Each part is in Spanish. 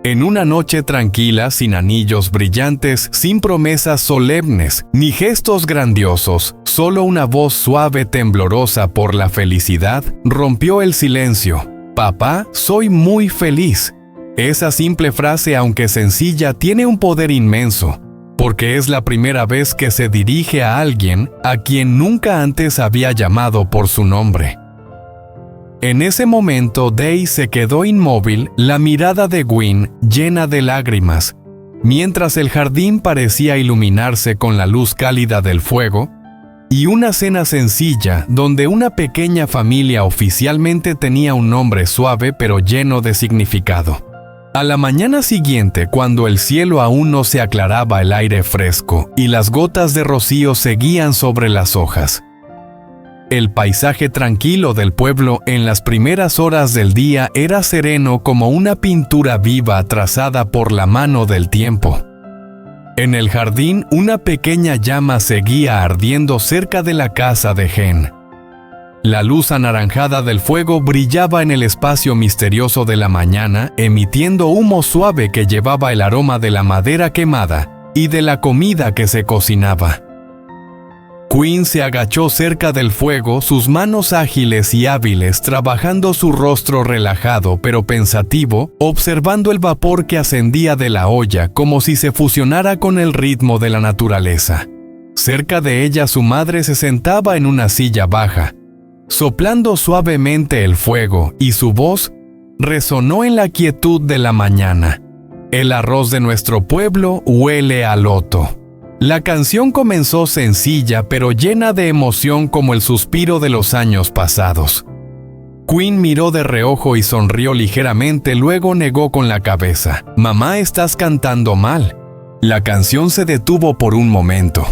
En una noche tranquila, sin anillos brillantes, sin promesas solemnes, ni gestos grandiosos, solo una voz suave temblorosa por la felicidad rompió el silencio. «Papá, soy muy feliz». Esa simple frase, aunque sencilla, tiene un poder inmenso, porque es la primera vez que se dirige a alguien a quien nunca antes había llamado por su nombre. En ese momento, Day se quedó inmóvil, la mirada de Gwyn llena de lágrimas. Mientras el jardín parecía iluminarse con la luz cálida del fuego, y una cena sencilla donde una pequeña familia oficialmente tenía un nombre suave pero lleno de significado. A la mañana siguiente, cuando el cielo aún no se aclaraba, el aire fresco y las gotas de rocío seguían sobre las hojas. El paisaje tranquilo del pueblo en las primeras horas del día era sereno como una pintura viva trazada por la mano del tiempo. En el jardín, una pequeña llama seguía ardiendo cerca de la casa de Hen. La luz anaranjada del fuego brillaba en el espacio misterioso de la mañana, emitiendo humo suave que llevaba el aroma de la madera quemada y de la comida que se cocinaba. Gwyn se agachó cerca del fuego, sus manos ágiles y hábiles, trabajando su rostro relajado pero pensativo, observando el vapor que ascendía de la olla como si se fusionara con el ritmo de la naturaleza. Cerca de ella su madre se sentaba en una silla baja, soplando suavemente el fuego, y su voz resonó en la quietud de la mañana. «El arroz de nuestro pueblo huele a loto». La canción comenzó sencilla pero llena de emoción como el suspiro de los años pasados. Gwyn miró de reojo y sonrió ligeramente, luego negó con la cabeza. «Mamá, estás cantando mal». La canción se detuvo por un momento.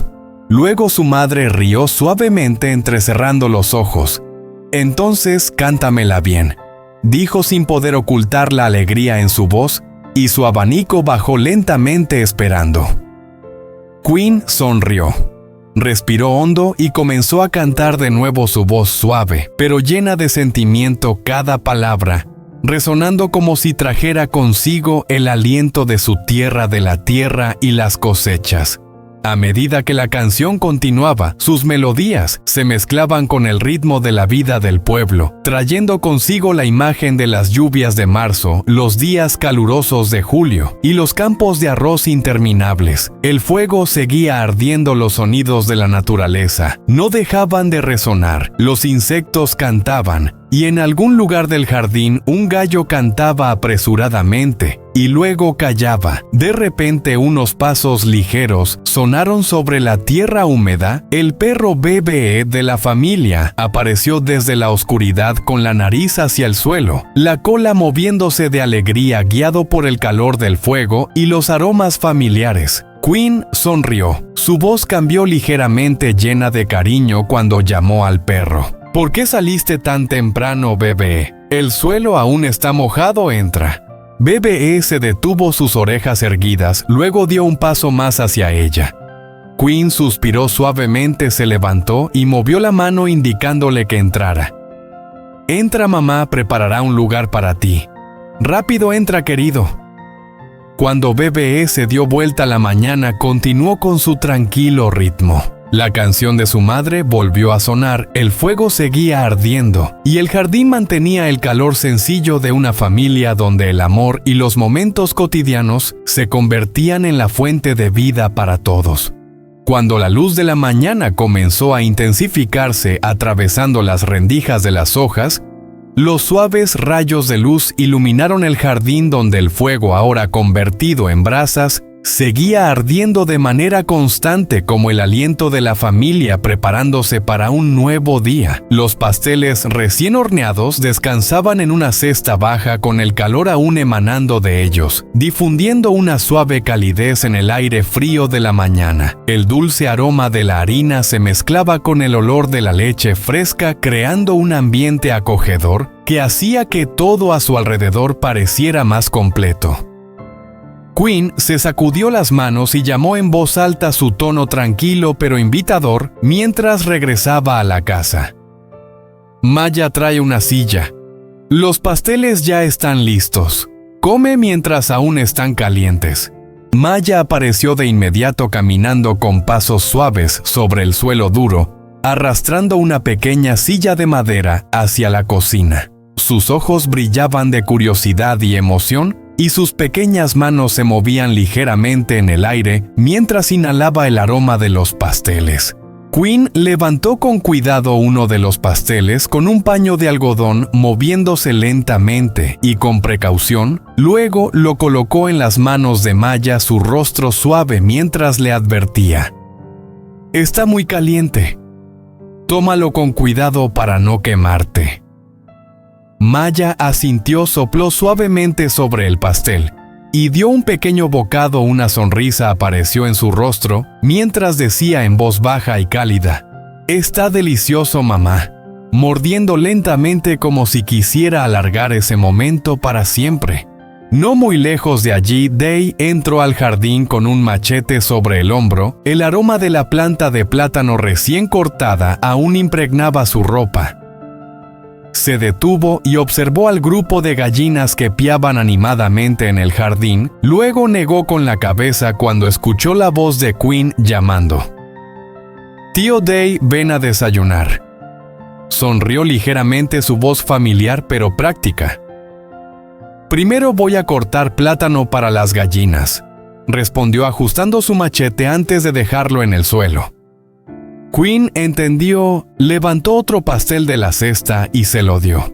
Luego su madre rió suavemente entrecerrando los ojos. «Entonces, cántamela bien», dijo sin poder ocultar la alegría en su voz, y su abanico bajó lentamente esperando. Gwyn sonrió, respiró hondo y comenzó a cantar de nuevo, su voz suave, pero llena de sentimiento, cada palabra, resonando como si trajera consigo el aliento de su tierra, de la tierra y las cosechas. A medida que la canción continuaba, sus melodías se mezclaban con el ritmo de la vida del pueblo, trayendo consigo la imagen de las lluvias de marzo, los días calurosos de julio y los campos de arroz interminables. El fuego seguía ardiendo, los sonidos de la naturaleza no dejaban de resonar, los insectos cantaban, y en algún lugar del jardín un gallo cantaba apresuradamente y luego callaba. De repente unos pasos ligeros sonaron sobre la tierra húmeda. El perro BBE de la familia apareció desde la oscuridad con la nariz hacia el suelo, la cola moviéndose de alegría, guiado por el calor del fuego y los aromas familiares. Gwyn sonrió. Su voz cambió ligeramente, llena de cariño, cuando llamó al perro. «¿Por qué saliste tan temprano, BBE? El suelo aún está mojado, entra». BBE se detuvo, sus orejas erguidas, luego dio un paso más hacia ella. Gwyn suspiró suavemente, se levantó y movió la mano indicándole que entrara. «Entra, mamá preparará un lugar para ti. Rápido, entra, querido». Cuando BBE se dio vuelta a la mañana, continuó con su tranquilo ritmo. La canción de su madre volvió a sonar, el fuego seguía ardiendo, y el jardín mantenía el calor sencillo de una familia donde el amor y los momentos cotidianos se convertían en la fuente de vida para todos. Cuando la luz de la mañana comenzó a intensificarse, atravesando las rendijas de las hojas, los suaves rayos de luz iluminaron el jardín, donde el fuego, ahora convertido en brasas, seguía ardiendo de manera constante, como el aliento de la familia preparándose para un nuevo día. Los pasteles recién horneados descansaban en una cesta baja, con el calor aún emanando de ellos, difundiendo una suave calidez en el aire frío de la mañana. El dulce aroma de la harina se mezclaba con el olor de la leche fresca, creando un ambiente acogedor que hacía que todo a su alrededor pareciera más completo. Gwyn se sacudió las manos y llamó en voz alta, su tono tranquilo pero invitador, mientras regresaba a la casa. «Maya, trae una silla. Los pasteles ya están listos». Come mientras aún están calientes. Maya apareció de inmediato caminando con pasos suaves sobre el suelo duro, arrastrando una pequeña silla de madera hacia la cocina. Sus ojos brillaban de curiosidad y emoción, y sus pequeñas manos se movían ligeramente en el aire mientras inhalaba el aroma de los pasteles. Quinn levantó con cuidado uno de los pasteles con un paño de algodón, moviéndose lentamente y con precaución. Luego lo colocó en las manos de Maya, su rostro suave mientras le advertía: «Está muy caliente. Tómalo con cuidado para no quemarte». Maya asintió, sopló suavemente sobre el pastel y dio un pequeño bocado. Una sonrisa apareció en su rostro mientras decía en voz baja y cálida: «Está delicioso, mamá», mordiendo lentamente como si quisiera alargar ese momento para siempre. No muy lejos de allí, Day entró al jardín con un machete sobre el hombro. El aroma de la planta de plátano recién cortada aún impregnaba su ropa. Se detuvo y observó al grupo de gallinas que piaban animadamente en el jardín. Luego negó con la cabeza cuando escuchó la voz de Quinn llamando: «Tío Day, ven a desayunar». Sonrió ligeramente, su voz familiar pero práctica. «Primero voy a cortar plátano para las gallinas», respondió ajustando su machete antes de dejarlo en el suelo. Quinn entendió, levantó otro pastel de la cesta y se lo dio.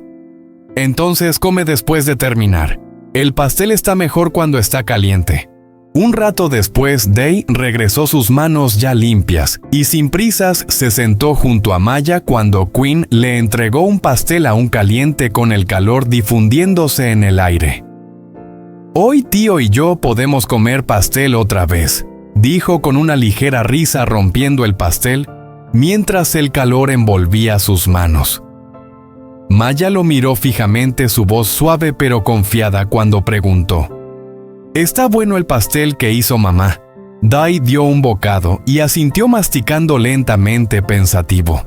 «Entonces come después de terminar. El pastel está mejor cuando está caliente». Un rato después, Day regresó, sus manos ya limpias, y sin prisas se sentó junto a Maya cuando Quinn le entregó un pastel aún caliente con el calor difundiéndose en el aire. «Hoy tío y yo podemos comer pastel otra vez», dijo con una ligera risa rompiendo el pastel, mientras el calor envolvía sus manos. Maya lo miró fijamente, su voz suave pero confiada cuando preguntó: «¿Está bueno el pastel que hizo mamá?». Day dio un bocado y asintió masticando lentamente, pensativo.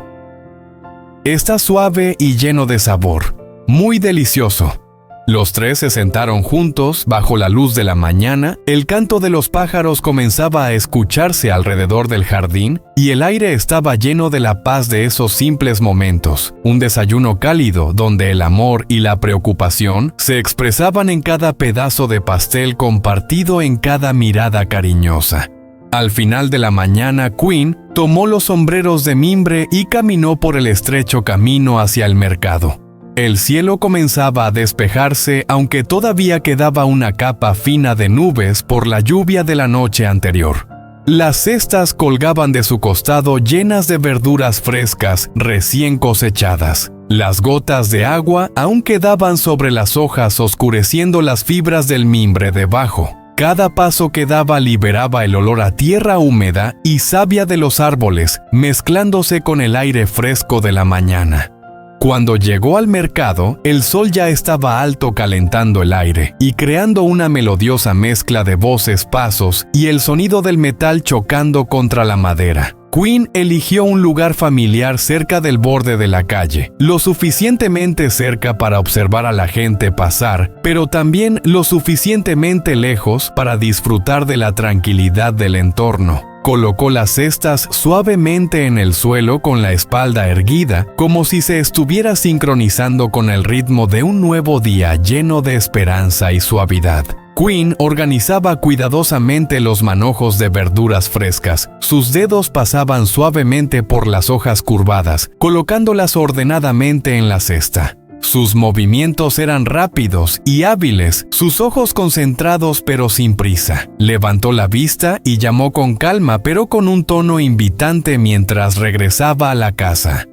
«Está suave y lleno de sabor. Muy delicioso». Los tres se sentaron juntos bajo la luz de la mañana. El canto de los pájaros comenzaba a escucharse alrededor del jardín y el aire estaba lleno de la paz de esos simples momentos. Un desayuno cálido donde el amor y la preocupación se expresaban en cada pedazo de pastel compartido, en cada mirada cariñosa. Al final de la mañana, Quinn tomó los sombreros de mimbre y caminó por el estrecho camino hacia el mercado. El cielo comenzaba a despejarse, aunque todavía quedaba una capa fina de nubes por la lluvia de la noche anterior. Las cestas colgaban de su costado llenas de verduras frescas recién cosechadas. Las gotas de agua aún quedaban sobre las hojas, oscureciendo las fibras del mimbre debajo. Cada paso que daba liberaba el olor a tierra húmeda y savia de los árboles, mezclándose con el aire fresco de la mañana. Cuando llegó al mercado, el sol ya estaba alto, calentando el aire y creando una melodiosa mezcla de voces, pasos y el sonido del metal chocando contra la madera. Quinn eligió un lugar familiar cerca del borde de la calle, lo suficientemente cerca para observar a la gente pasar, pero también lo suficientemente lejos para disfrutar de la tranquilidad del entorno. Colocó las cestas suavemente en el suelo con la espalda erguida, como si se estuviera sincronizando con el ritmo de un nuevo día lleno de esperanza y suavidad. Quinn organizaba cuidadosamente los manojos de verduras frescas. Sus dedos pasaban suavemente por las hojas curvadas, colocándolas ordenadamente en la cesta. Sus movimientos eran rápidos y hábiles, sus ojos concentrados pero sin prisa. Levantó la vista y llamó con calma pero con un tono invitante mientras regresaba a la casa: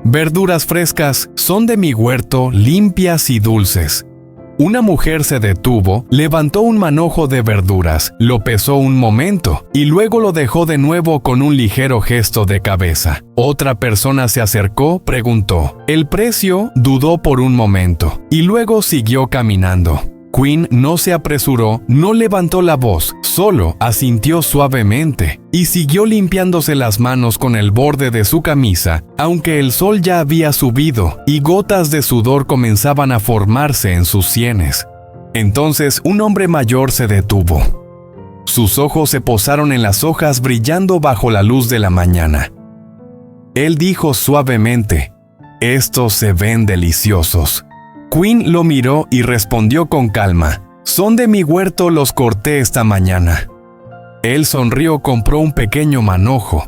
«Verduras frescas, son de mi huerto, limpias y dulces». Una mujer se detuvo, levantó un manojo de verduras, lo pesó un momento y luego lo dejó de nuevo con un ligero gesto de cabeza. Otra persona se acercó, preguntó el precio, dudó por un momento y luego siguió caminando. Quinn no se apresuró, no levantó la voz, solo asintió suavemente y siguió limpiándose las manos con el borde de su camisa, aunque el sol ya había subido y gotas de sudor comenzaban a formarse en sus sienes. Entonces un hombre mayor se detuvo. Sus ojos se posaron en las hojas brillando bajo la luz de la mañana. Él dijo suavemente: «Estos se ven deliciosos». Quinn lo miró y respondió con calma: «Son de mi huerto, los corté esta mañana». Él sonrió, compró un pequeño manojo.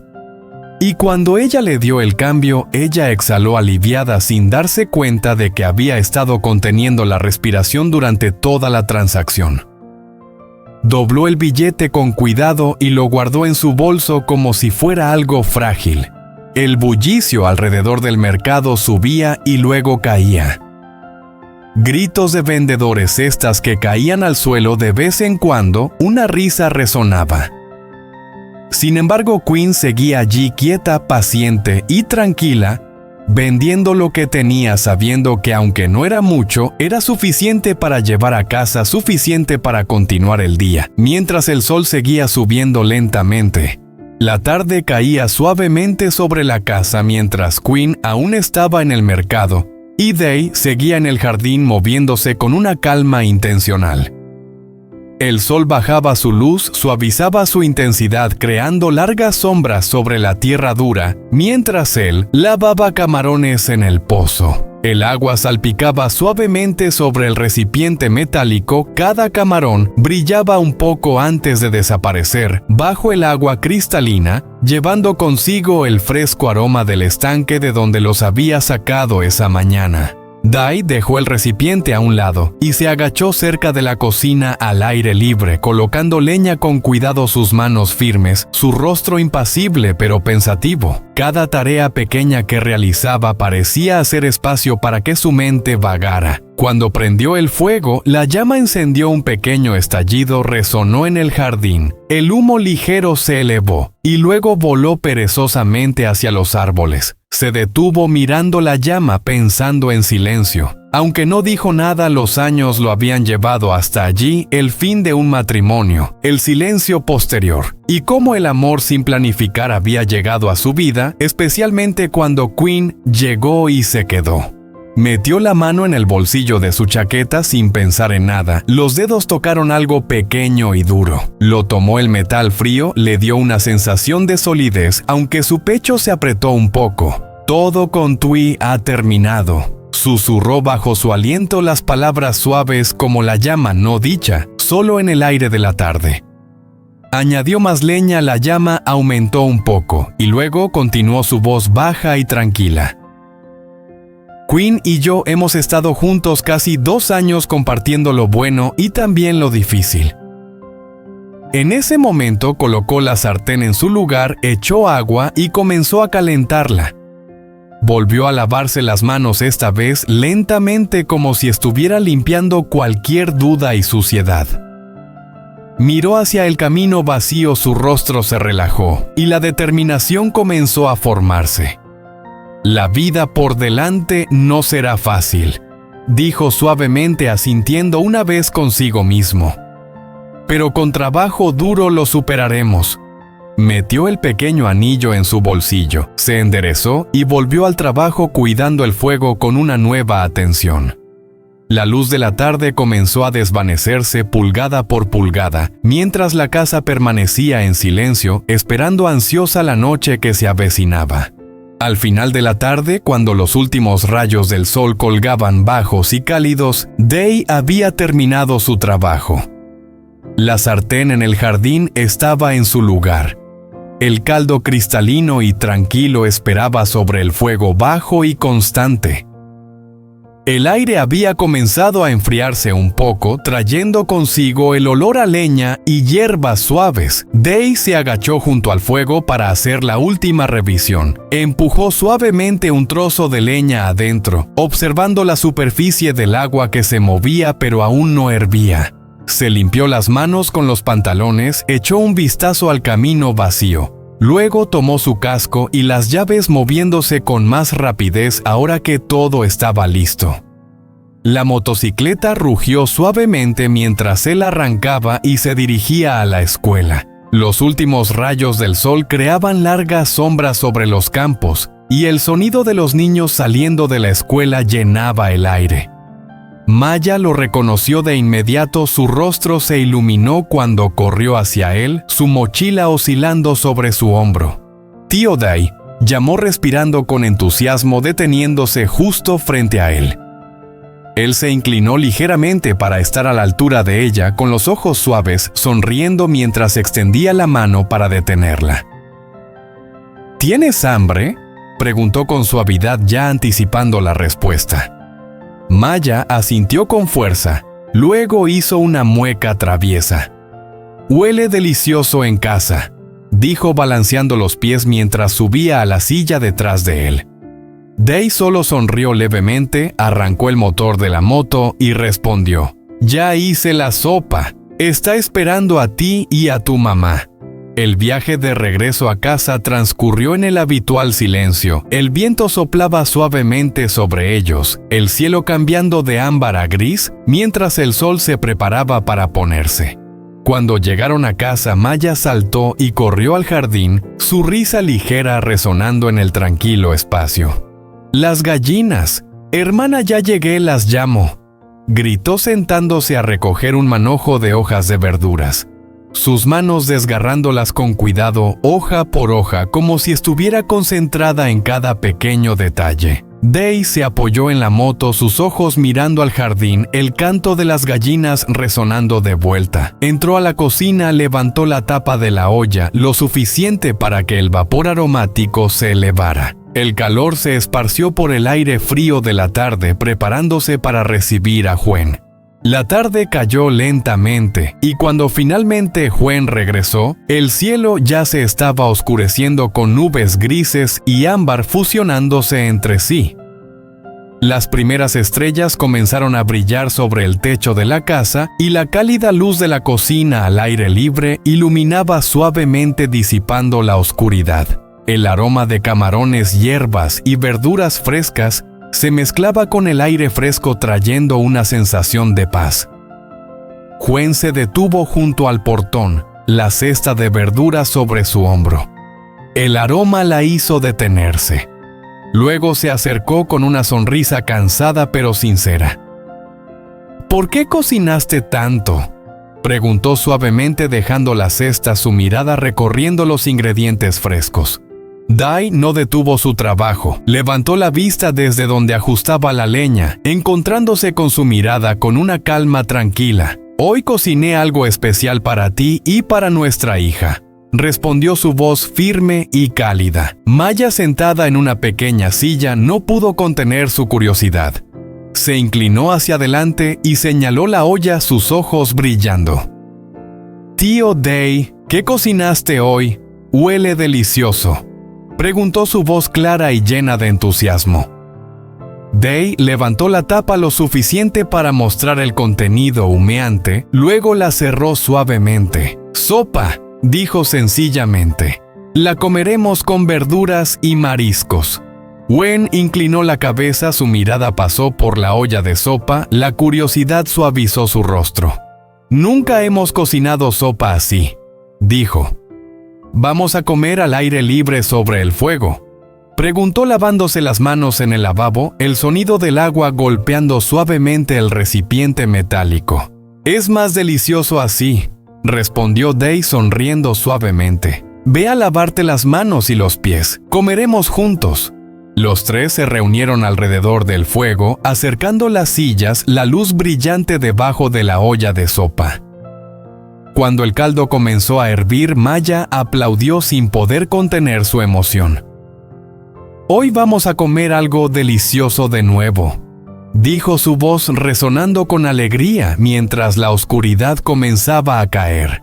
Y cuando ella le dio el cambio, ella exhaló aliviada sin darse cuenta de que había estado conteniendo la respiración durante toda la transacción. Dobló el billete con cuidado y lo guardó en su bolso como si fuera algo frágil. El bullicio alrededor del mercado subía y luego caía. Gritos de vendedores cestas que caían al suelo de vez en cuando, una risa resonaba. Sin embargo, Quinn seguía allí quieta, paciente y tranquila, vendiendo lo que tenía, sabiendo que aunque no era mucho, era suficiente para llevar a casa, suficiente para continuar el día, mientras el sol seguía subiendo lentamente. La tarde caía suavemente sobre la casa mientras Quinn aún estaba en el mercado, y Day seguía en el jardín moviéndose con una calma intencional. El sol bajaba su luz, suavizaba su intensidad, creando largas sombras sobre la tierra dura, mientras él lavaba camarones en el pozo. El agua salpicaba suavemente sobre el recipiente metálico, cada camarón brillaba un poco antes de desaparecer bajo el agua cristalina, llevando consigo el fresco aroma del estanque de donde los había sacado esa mañana. Day dejó el recipiente a un lado y se agachó cerca de la cocina al aire libre, colocando leña con cuidado, sus manos firmes, su rostro impasible pero pensativo. Cada tarea pequeña que realizaba parecía hacer espacio para que su mente vagara. Cuando prendió el fuego, la llama encendió un pequeño estallido, resonó en el jardín. El humo ligero se elevó y luego voló perezosamente hacia los árboles. Se detuvo mirando la llama, pensando en silencio. Aunque no dijo nada, los años lo habían llevado hasta allí, el fin de un matrimonio, el silencio posterior, y cómo el amor sin planificar había llegado a su vida, especialmente cuando Quinn llegó y se quedó. Metió la mano en el bolsillo de su chaqueta sin pensar en nada. Los dedos tocaron algo pequeño y duro. Lo tomó, el metal frío le dio una sensación de solidez, aunque su pecho se apretó un poco. «Todo con Tui ha terminado», susurró bajo su aliento las palabras suaves como la llama no dicha, solo en el aire de la tarde. Añadió más leña, la llama aumentó un poco, y luego continuó su voz baja y tranquila. «Quinn y yo hemos estado juntos casi 2 años compartiendo lo bueno y también lo difícil». En ese momento colocó la sartén en su lugar, echó agua y comenzó a calentarla. Volvió a lavarse las manos, esta vez lentamente, como si estuviera limpiando cualquier duda y suciedad. Miró hacia el camino vacío, su rostro se relajó y la determinación comenzó a formarse. «La vida por delante no será fácil», dijo suavemente, asintiendo una vez consigo mismo. «Pero con trabajo duro lo superaremos». Metió el pequeño anillo en su bolsillo, se enderezó y volvió al trabajo, cuidando el fuego con una nueva atención. La luz de la tarde comenzó a desvanecerse pulgada por pulgada, mientras la casa permanecía en silencio, esperando ansiosa la noche que se avecinaba. Al final de la tarde, cuando los últimos rayos del sol colgaban bajos y cálidos, Day había terminado su trabajo. La sartén en el jardín estaba en su lugar. El caldo cristalino y tranquilo esperaba sobre el fuego bajo y constante. El aire había comenzado a enfriarse un poco, trayendo consigo el olor a leña y hierbas suaves. Day se agachó junto al fuego para hacer la última revisión. Empujó suavemente un trozo de leña adentro, observando la superficie del agua que se movía pero aún no hervía. Se limpió las manos con los pantalones, echó un vistazo al camino vacío. Luego tomó su casco y las llaves, moviéndose con más rapidez ahora que todo estaba listo. La motocicleta rugió suavemente mientras él arrancaba y se dirigía a la escuela. Los últimos rayos del sol creaban largas sombras sobre los campos y el sonido de los niños saliendo de la escuela llenaba el aire. Maya lo reconoció de inmediato, su rostro se iluminó cuando corrió hacia él, su mochila oscilando sobre su hombro. Tío Day, llamó respirando con entusiasmo, deteniéndose justo frente a él. Él se inclinó ligeramente para estar a la altura de ella, con los ojos suaves, sonriendo mientras extendía la mano para detenerla. ¿Tienes hambre?, preguntó con suavidad, ya anticipando la respuesta. Maya asintió con fuerza, luego hizo una mueca traviesa. «Huele delicioso en casa», dijo balanceando los pies mientras subía a la silla detrás de él. Day solo sonrió levemente, arrancó el motor de la moto y respondió: «Ya hice la sopa. Está esperando a ti y a tu mamá». El viaje de regreso a casa transcurrió en el habitual silencio. El viento soplaba suavemente sobre ellos, el cielo cambiando de ámbar a gris, mientras el sol se preparaba para ponerse. Cuando llegaron a casa, Maya saltó y corrió al jardín, su risa ligera resonando en el tranquilo espacio. «Las gallinas. Hermana, ya llegué, las llamo», gritó sentándose a recoger un manojo de hojas de verduras, sus manos desgarrándolas con cuidado, hoja por hoja, como si estuviera concentrada en cada pequeño detalle. Day se apoyó en la moto, sus ojos mirando al jardín, el canto de las gallinas resonando de vuelta. Entró a la cocina, levantó la tapa de la olla, lo suficiente para que el vapor aromático se elevara. El calor se esparció por el aire frío de la tarde, preparándose para recibir a Gwen. La tarde cayó lentamente, y cuando finalmente Gwen regresó, el cielo ya se estaba oscureciendo con nubes grises y ámbar fusionándose entre sí. Las primeras estrellas comenzaron a brillar sobre el techo de la casa, y la cálida luz de la cocina al aire libre iluminaba suavemente, disipando la oscuridad. El aroma de camarones, hierbas y verduras frescas se mezclaba con el aire fresco, trayendo una sensación de paz. Gwen se detuvo junto al portón, la cesta de verduras sobre su hombro. El aroma la hizo detenerse. Luego se acercó con una sonrisa cansada pero sincera. «¿Por qué cocinaste tanto?», preguntó suavemente, dejando la cesta, su mirada recorriendo los ingredientes frescos. Day no detuvo su trabajo, levantó la vista desde donde ajustaba la leña, encontrándose con su mirada con una calma tranquila. «Hoy cociné algo especial para ti y para nuestra hija», respondió su voz firme y cálida. Maya, sentada en una pequeña silla, no pudo contener su curiosidad. Se inclinó hacia adelante y señaló la olla, sus ojos brillando. «Tío Day, ¿qué cocinaste hoy? Huele delicioso», preguntó su voz clara y llena de entusiasmo. Day levantó la tapa lo suficiente para mostrar el contenido humeante, luego la cerró suavemente. «Sopa», dijo sencillamente. «La comeremos con verduras y mariscos». Gwen inclinó la cabeza, su mirada pasó por la olla de sopa, la curiosidad suavizó su rostro. «Nunca hemos cocinado sopa así», dijo. «¿Vamos a comer al aire libre sobre el fuego?», preguntó lavándose las manos en el lavabo, el sonido del agua golpeando suavemente el recipiente metálico. «Es más delicioso así», respondió Day sonriendo suavemente. «Ve a lavarte las manos y los pies. Comeremos juntos». Los tres se reunieron alrededor del fuego, acercando las sillas, la luz brillante debajo de la olla de sopa. Cuando el caldo comenzó a hervir, Maya aplaudió sin poder contener su emoción. «Hoy vamos a comer algo delicioso de nuevo», dijo su voz resonando con alegría mientras la oscuridad comenzaba a caer.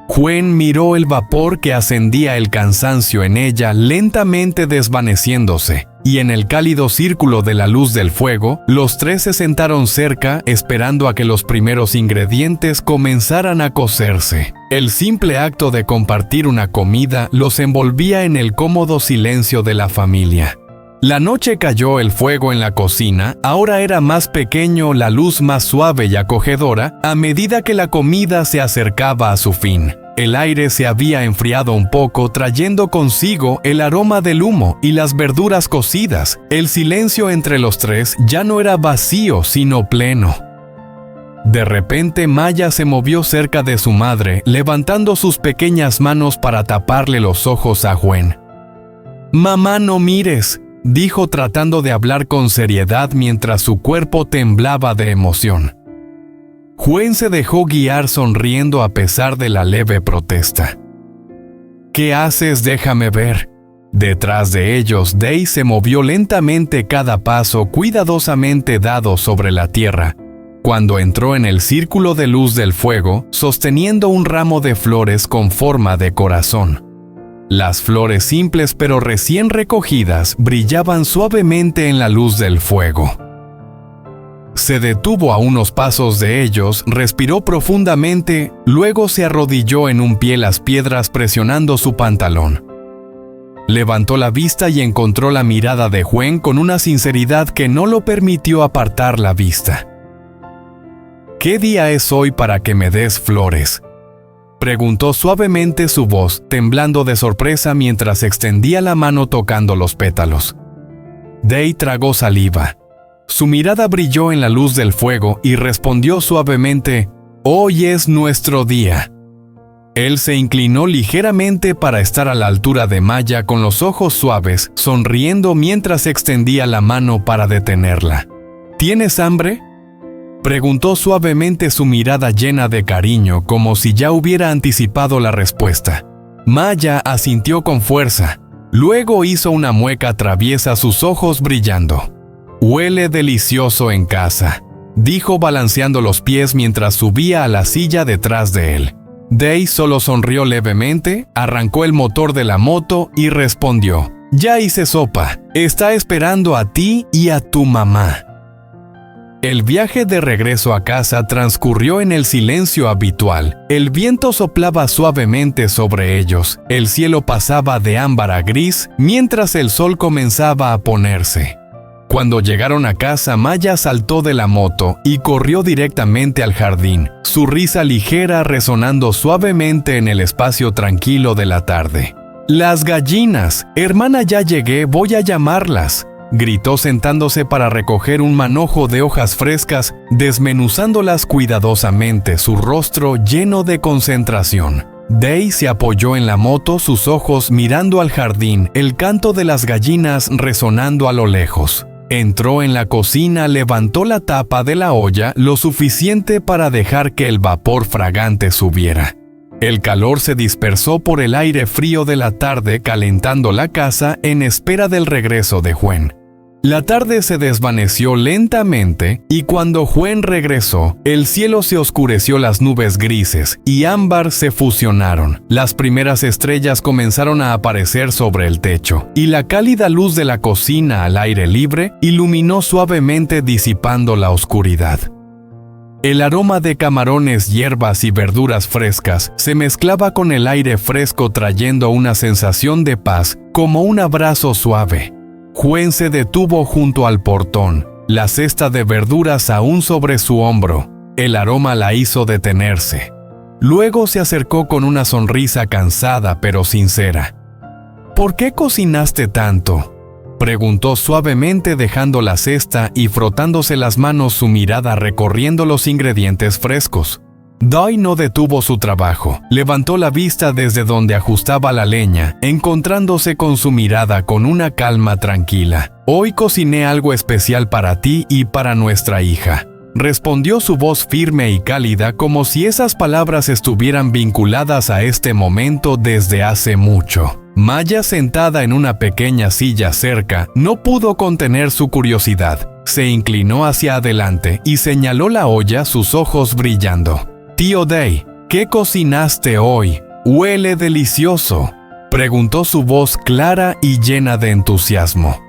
Gwen miró el vapor que ascendía, el cansancio en ella lentamente desvaneciéndose, y en el cálido círculo de la luz del fuego, los tres se sentaron cerca, esperando a que los primeros ingredientes comenzaran a cocerse. El simple acto de compartir una comida los envolvía en el cómodo silencio de la familia. La noche cayó, el fuego en la cocina ahora era más pequeño, la luz más suave y acogedora a medida que la comida se acercaba a su fin. El aire se había enfriado un poco, trayendo consigo el aroma del humo y las verduras cocidas. El silencio entre los tres ya no era vacío, sino pleno. De repente, Maya se movió cerca de su madre, levantando sus pequeñas manos para taparle los ojos a Gwen. «Mamá, no mires», dijo tratando de hablar con seriedad mientras su cuerpo temblaba de emoción. Gwen se dejó guiar sonriendo a pesar de la leve protesta. «¿Qué haces? Déjame ver». Detrás de ellos, Day se movió lentamente cada paso cuidadosamente dado sobre la tierra, cuando entró en el círculo de luz del fuego, sosteniendo un ramo de flores con forma de corazón. Las flores simples pero recién recogidas brillaban suavemente en la luz del fuego. Se detuvo a unos pasos de ellos, respiró profundamente, luego se arrodilló en un pie las piedras presionando su pantalón. Levantó la vista y encontró la mirada de Gwen con una sinceridad que no lo permitió apartar la vista. «¿Qué día es hoy para que me des flores?», preguntó suavemente su voz, temblando de sorpresa mientras extendía la mano tocando los pétalos. Day tragó saliva. Su mirada brilló en la luz del fuego y respondió suavemente: «Hoy es nuestro día». Él se inclinó ligeramente para estar a la altura de Maya con los ojos suaves, sonriendo mientras extendía la mano para detenerla. «¿Tienes hambre?», preguntó suavemente, su mirada llena de cariño, como si ya hubiera anticipado la respuesta. Maya asintió con fuerza. Luego hizo una mueca traviesa, sus ojos brillando. «Huele delicioso en casa», dijo balanceando los pies mientras subía a la silla detrás de él. Day solo sonrió levemente, arrancó el motor de la moto y respondió: «Ya hice sopa. Está esperando a ti y a tu mamá». El viaje de regreso a casa transcurrió en el silencio habitual. El viento soplaba suavemente sobre ellos. El cielo pasaba de ámbar a gris, mientras el sol comenzaba a ponerse. Cuando llegaron a casa, Maya saltó de la moto y corrió directamente al jardín, su risa ligera resonando suavemente en el espacio tranquilo de la tarde. «Las gallinas, hermana, ya llegué, voy a llamarlas», gritó sentándose para recoger un manojo de hojas frescas, desmenuzándolas cuidadosamente, su rostro lleno de concentración. Day se apoyó en la moto, sus ojos mirando al jardín, el canto de las gallinas resonando a lo lejos. Entró en la cocina, levantó la tapa de la olla lo suficiente para dejar que el vapor fragante subiera. El calor se dispersó por el aire frío de la tarde, calentando la casa en espera del regreso de Gwen. La tarde se desvaneció lentamente y cuando Gwen regresó, el cielo se oscureció, las nubes grises y ámbar se fusionaron. Las primeras estrellas comenzaron a aparecer sobre el techo y la cálida luz de la cocina al aire libre iluminó suavemente, disipando la oscuridad. El aroma de camarones, hierbas y verduras frescas se mezclaba con el aire fresco, trayendo una sensación de paz como un abrazo suave. Gwen se detuvo junto al portón, la cesta de verduras aún sobre su hombro. El aroma la hizo detenerse. Luego se acercó con una sonrisa cansada pero sincera. «¿Por qué cocinaste tanto?», preguntó suavemente, dejando la cesta y frotándose las manos, su mirada recorriendo los ingredientes frescos. Day no detuvo su trabajo. Levantó la vista desde donde ajustaba la leña, encontrándose con su mirada con una calma tranquila. «Hoy cociné algo especial para ti y para nuestra hija», respondió su voz firme y cálida, como si esas palabras estuvieran vinculadas a este momento desde hace mucho. Maya, sentada en una pequeña silla cerca, no pudo contener su curiosidad. Se inclinó hacia adelante y señaló la olla, sus ojos brillando. «Tío Day, ¿qué cocinaste hoy? Huele delicioso», preguntó su voz clara y llena de entusiasmo.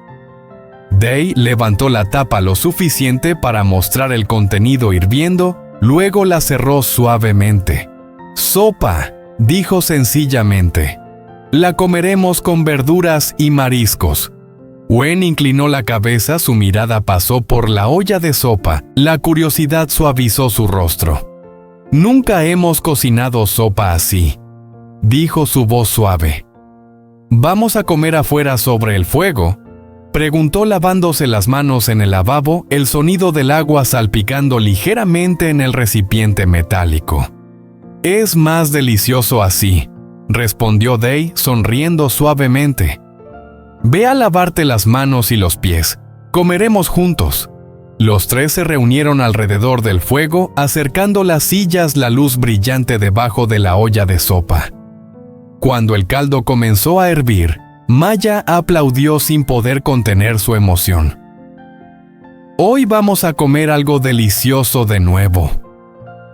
Day levantó la tapa lo suficiente para mostrar el contenido hirviendo, luego la cerró suavemente. «Sopa», dijo sencillamente. «La comeremos con verduras y mariscos». Gwen inclinó la cabeza, su mirada pasó por la olla de sopa, la curiosidad suavizó su rostro. «Nunca hemos cocinado sopa así», dijo su voz suave. ¿Vamos a comer afuera sobre el fuego?, preguntó lavándose las manos en el lavabo, el sonido del agua salpicando ligeramente en el recipiente metálico. Es más delicioso así, respondió Day sonriendo suavemente. Ve a lavarte las manos y los pies. Comeremos juntos. Los tres se reunieron alrededor del fuego, acercando las sillas la luz brillante debajo de la olla de sopa. Cuando el caldo comenzó a hervir, Maya aplaudió sin poder contener su emoción. «Hoy vamos a comer algo delicioso de nuevo»,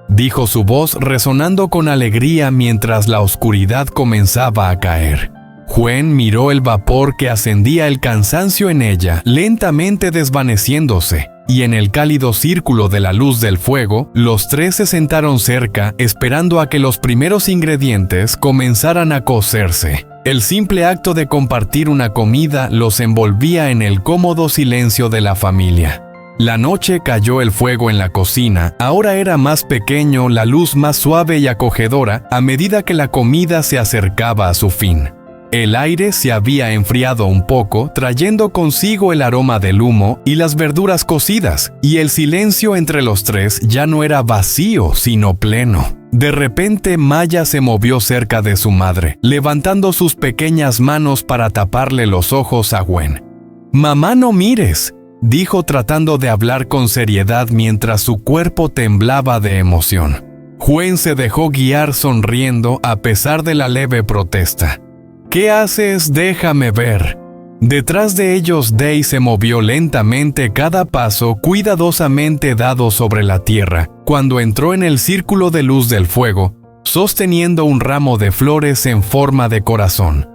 dijo su voz resonando con alegría mientras la oscuridad comenzaba a caer. Gwen miró el vapor que ascendía el cansancio en ella, lentamente desvaneciéndose, y en el cálido círculo de la luz del fuego, los tres se sentaron cerca, esperando a que los primeros ingredientes comenzaran a cocerse. El simple acto de compartir una comida los envolvía en el cómodo silencio de la familia. La noche cayó el fuego en la cocina, ahora era más pequeño, la luz más suave y acogedora a medida que la comida se acercaba a su fin. El aire se había enfriado un poco, trayendo consigo el aroma del humo y las verduras cocidas, y el silencio entre los tres ya no era vacío, sino pleno. De repente, Maya se movió cerca de su madre, levantando sus pequeñas manos para taparle los ojos a Gwen. «Mamá, no mires», dijo tratando de hablar con seriedad mientras su cuerpo temblaba de emoción. Gwen se dejó guiar sonriendo a pesar de la leve protesta. «¿Qué haces? Déjame ver». Detrás de ellos, Day se movió lentamente cada paso cuidadosamente dado sobre la tierra, cuando entró en el círculo de luz del fuego, sosteniendo un ramo de flores en forma de corazón.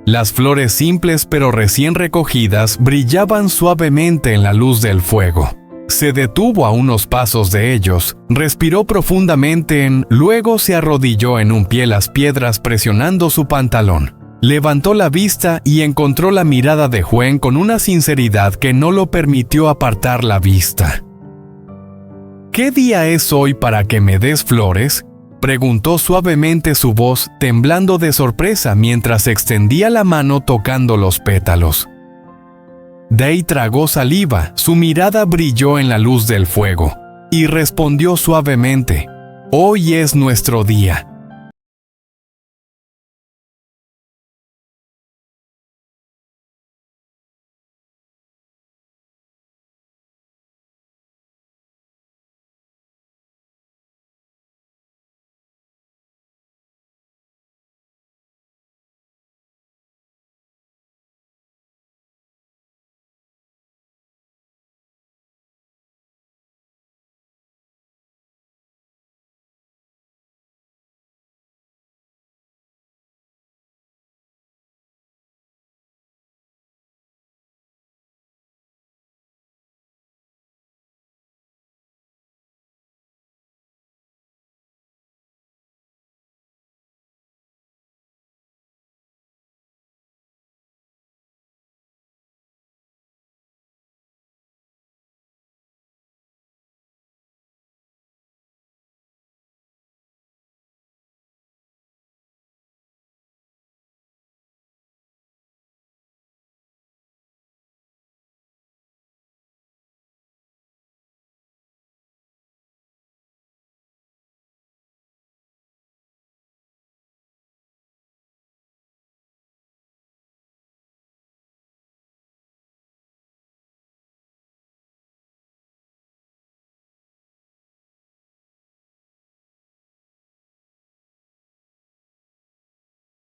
Las flores simples pero recién recogidas brillaban suavemente en la luz del fuego. Se detuvo a unos pasos de ellos, respiró profundamente luego se arrodilló en un pie las piedras presionando su pantalón. Levantó la vista y encontró la mirada de Gwen con una sinceridad que no lo permitió apartar la vista. «¿Qué día es hoy para que me des flores?», preguntó suavemente su voz, temblando de sorpresa mientras extendía la mano tocando los pétalos. Day tragó saliva, su mirada brilló en la luz del fuego, y respondió suavemente: «Hoy es nuestro día».